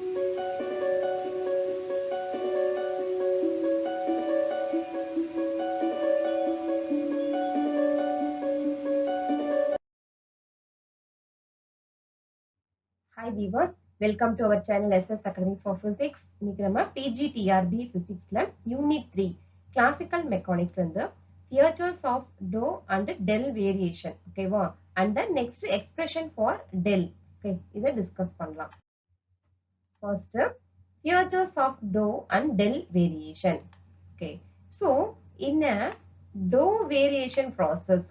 Hi viewers, welcome to our channel SS Academy for Physics. இன்னைக்கு நம்ம PGTRB Physicsல Unit 3 Classical Mechanics வந்து features of dou and del variation, ஓகேவா? And the next expression for del, okay, இதை discuss பண்ணலாம். First, features of dou and del variation, okay. So, in a dou variation process,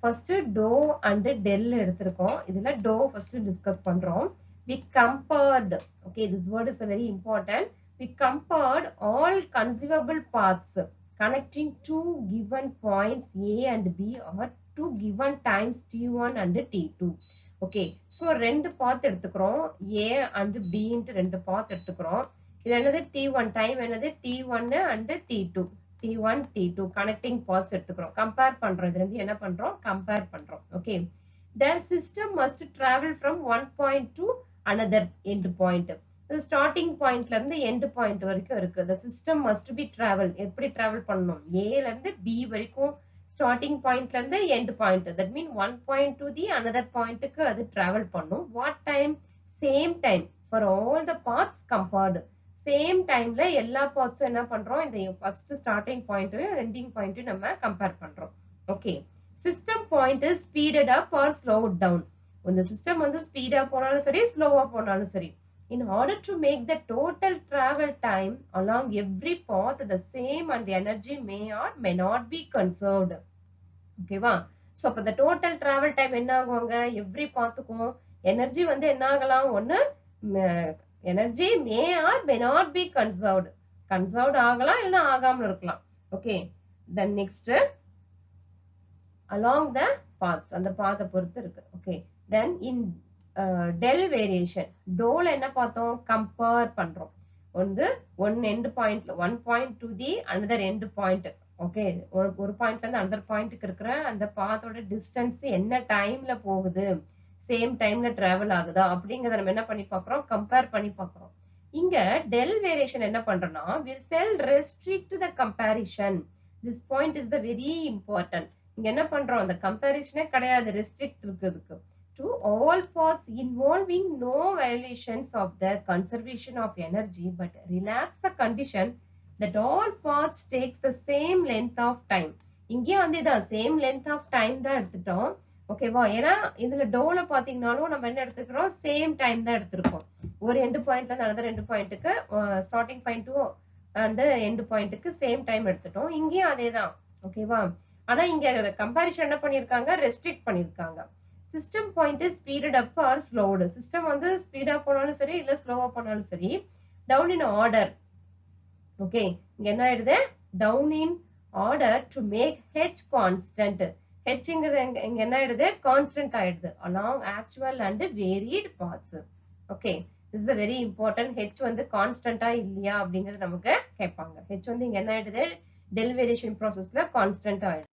first dou and del எடுத்திருக்கோம். இதுல dou first discuss பண்றோம். We compared, okay, this word is very important. We compared all conceivable paths connecting two given points A and B or two given times T1 and T2. Okay, so ரெண்டு path எடுத்துக்கிறோம். A and B ன்ட்டு ரெண்டு path எடுத்துக்கிறோம். இது என்னது T1 time என்னது T1 and T2. T1, T2 connecting paths எடுத்துக்கிறோம். Compare பண்றோம். இது ரெண்டு என்ன பண்றோம்? Compare பண்றோம். Okay. The system must travel from one point to another end point. The starting point ல இருந்து end point வரைக்கும் இருக்கு. The system must be travel. எப்படி travel பண்ணணும்? A ல இருந்து B வரைக்கும் starting point ல இருந்து end point. That means one point to the another point க்கு அது travel பண்ணும். What time? Same time for all the paths compared. Same timeல எல்லா paths என்ன பண்றோம்? இந்த first starting point ending point நம்ம compare பண்றோம். Okay. System point is speeded up or slowed down. இந்த system வந்து speed ஆ போனாலும் சரி, slow ஆ போனாலும் சரி. In order to make the total travel time along every path the same and the energy may or may not be conserved. ஓகேவா? So அப்ப the total travel time என்ன ஆகுவாங்க? Every pathக்கும் energy வந்து என்ன ஆகலாம்? ஒன்னு energy may or may not be conserved. Conserved ஆகலாம் இல்ல ஆகாம இருக்கலாம். Okay. Then next along the paths, அந்த path பொறுத்து இருக்கு. Okay. Then in del variation, dou ல என்ன பார்த்தோம்? Compare பண்றோம். வந்து one end point, one point to the another end point. Okay. ஒரு பாயிண்ட்ல இருந்து another பாயிண்ட்க்கு இருக்கிற அந்த பாத்தோட டிஸ்டன்ஸ் என்ன டைம்ல போகுது, சேம் டைம்ல டிராவல் ஆகுதா அப்படிங்கறத நம்ம என்ன பண்ணி பார்க்கிறோம்? கம்பேர் பண்ணி பார்க்கிறோம். இங்க del variation என்ன பண்றோம்னா, we shall restrict the comparison. This point is the very important. இங்க என்ன பண்றோம்? அந்த கம்பேரிஷனே கிடையாது, ரெஸ்ட்ரிக்ட் இருக்கிறதுக்கு. To all paths involving no violations of the conservation of energy but relax the condition that all paths takes the same length of time. இங்கேயும் வந்து இதான் same length of time தான் எடுத்துட்டோம். ஓகேவா? ஏன்னா இதுல டோல பாத்தீங்கன்னாலும் நம்ம என்ன எடுத்துக்கிறோம்? சேம் டைம் தான் எடுத்திருக்கோம். ஒரு எண்ட் பாயிண்ட்ல இருந்து another எண்ட் பாயிண்ட்டுக்கு ஸ்டார்டிங் பாயிண்ட் டு அந்த எண்ட் பாயிண்ட்டுக்கு சேம் டைம் எடுத்துட்டோம். இங்கேயும் அதேதான். ஓகேவா? ஆனா இங்க கம்பேரிஷன் என்ன பண்ணிருக்காங்க? ரெஸ்ட்ரிக்ட் பண்ணிருக்காங்க. System point ஸ்பீடட் up or ஸ்லோடு. System வந்து ஸ்பீடா போனாலும் சரி இல்ல ஸ்லோவா போனாலும் சரி, டவுன் இன் ஆர்டர். ஓகே, இங்க என்ன ஆயிடுது? Down in order to make H constant. ஹெச்ங்கிறது இங்க என்ன ஆயிடுது? கான்ஸ்டன்ட் ஆயிடுது along actual and varied paths. Okay, this is a very important. H வந்து கான்ஸ்டன்டா இல்லையா அப்படிங்கிறது நமக்கு கேட்பாங்க. ஹெச் வந்து இங்க என்ன ஆயிடுது? del variation processல கான்ஸ்டன்ட் ஆயிடுது.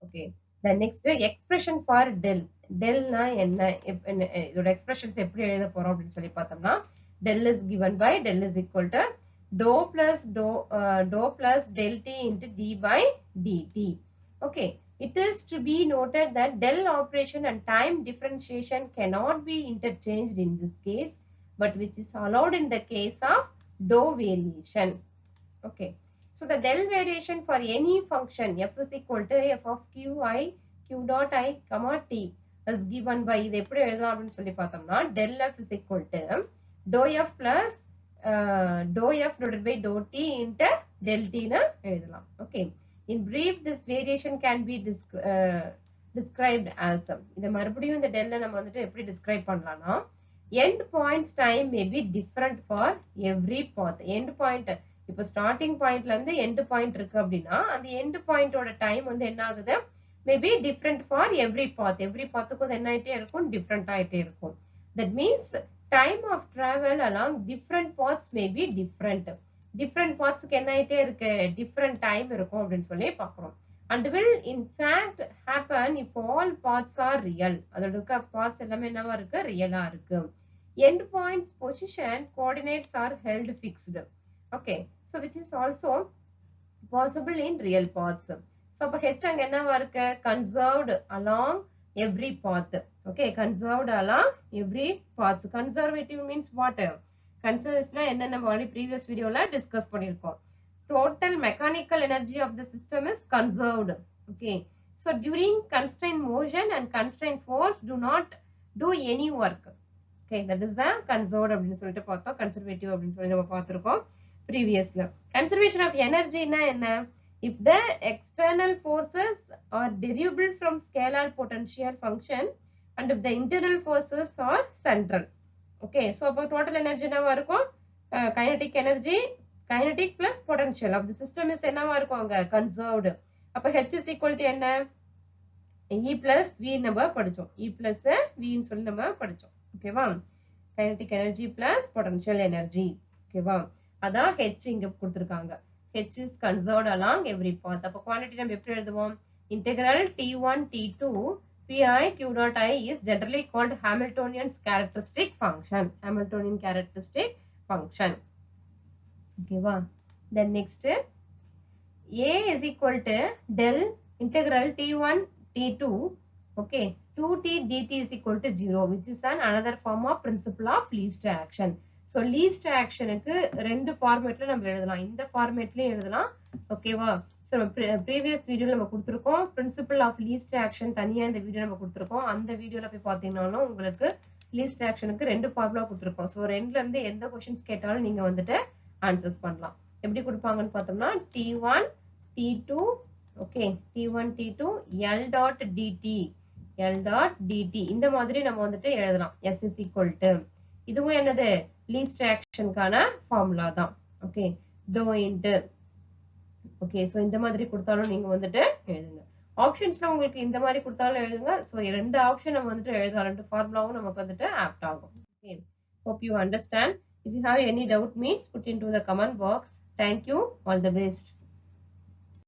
Okay, the next expression for del. delனா என்ன? இதோட எக்ஸ்பிரஷன்ஸ் எப்படி எழுத போறோம் அப்படின்னு சொல்லி பார்த்தோம்னா, del is given by del is equal to dou plus del t into d by dt. Okay, it is to be noted that del operation and time differentiation cannot be interchanged in this case, but which is allowed in the case of dou variation. Okay, so the del variation for any function f is equal to f of q I q dot I comma t is given by, இது எப்படி எழுதலாம் அப்படின்னு சொல்லி பார்த்தோம்னா, del f is equal to dou f plus dou f divided by dou t into del t னு எழுதலாம். Okay, in brief this variation can be described as, இத மறுபடியும் இந்த del நம்ம வந்துட்டு எப்படி describe பண்ணலாம்னா, end points time may be different for every path. end point இப்ப ஸ்டார்டிங் பாயிண்ட்ல இருந்து எண்ட் பாயிண்ட் இருக்கு அப்படின்னா, அந்த எண்ட் பாயிண்டோட டைம் வந்து என்ன ஆகுது? Maybe different for every path. Every பாத்துக்கும் என்ன ஆயிட்டே இருக்கும்? டிஃப்ரெண்ட் ஆயிட்டே இருக்கும். That means time of travel along different paths may be different. Different பாத்ஸ்க்கு என்ன ஆயிட்டே இருக்கு? டிஃப்ரெண்ட் டைம் இருக்கும் அப்படின்னு சொல்லி பாக்குறோம். And will in fact happen if all paths are real. அதோட இருக்க பாத்ஸ் எல்லாமே என்னவா இருக்கு? ரியலா இருக்கு. endpoints position coordinates are held fixed. Okay, so which is also possible in real paths. So அப்ப h அங்க என்னவா இருக்கு? Conserved along every path. Okay, conserved along every path. Conservative means what? Conservation என்ன நம்ம already previous videoல discuss பண்ணிருக்கோம். Total mechanical energy of the system is conserved. Okay, so during constrained motion and constrained force do not do any work. Okay, that is the conserved அப்படின்னு சொல்லிட்டு பார்த்தோம். Conservative அப்படின்னு சொல்லி நம்ம பார்த்திருக்கோம் previously. Conservation of energy na enna? If the external forces are derivable from scalar potential function and if the internal forces are central. Okay, so about total energy na varukom kinetic energy, kinetic plus potential of the system is enna varukom anga conserved. அப்ப h is equal to enna? E plus v நம்ம படிச்சோம். E plus v ன்னு சொல்லி நம்ம படிச்சோம். ஓகேவா? kinetic energy plus potential energy. ஓகேவா? அதான் h இங்க கொடுத்திருக்காங்க. h is conserved along every path. அப்ப quantity நம்ம எப்படி எழுதுவோம்? Integral T1 T2 Pi Q dot I is generally called Hamiltonian's characteristic function. Hamiltonian characteristic function. Okay, wow. Then next, A is equal to del integral T1 T2. Okay, 2t dt is equal to 0, which is another form of principle of least action. So least action க்கு ரெண்டு ஃபார்மேட்ல நம்ம எழுதலாம். இந்த ஃபார்மேட்லயே எழுதலாம். ஓகேவா? So previous வீடியோல நம்ம கொடுத்திருக்கோம். principle of least action தனியா இந்த வீடியோ நம்ம கொடுத்திருக்கோம். அந்த வீடியோல போய் பாத்தீங்கன்னாலும் உங்களுக்கு least actionக்கு ரெண்டு ஃபார்முலா கொடுத்திருக்கோம். சோ ரெண்டுல இருந்து எந்த क्वेश्चंस கேட்டாலும் நீங்க வந்துட்டு ஆன்சர்ஸ் பண்ணலாம். எப்படி கொடுப்பாங்கன்னு பார்த்தோம்னா T1 T2 okay T1 T2 L dot dt L dot dt இந்த மாதிரி நம்ம வந்துட்டு எழுதலாம். S is equal to இதுவும் என்னது least action கான ஃபார்முலா தான். Okay to into okay so இந்த மாதிரி கொடுத்தாலும் நீங்க வந்துட்டு எழுதுங்க. ஆப்ஷன்ஸ்ல உங்களுக்கு இந்த மாதிரி கொடுத்தாலும் எழுதுங்க. சோ ரெண்டு ஆப்ஷன் நம்ம வந்துட்டு எழுதலாம். ரெண்டு ஃபார்முலாவும் நமக்கு வந்துட்டு ஆப்ட் ஆகும். Okay hope you understand. If you have any doubt means put into the comment box. Thank you. All the best.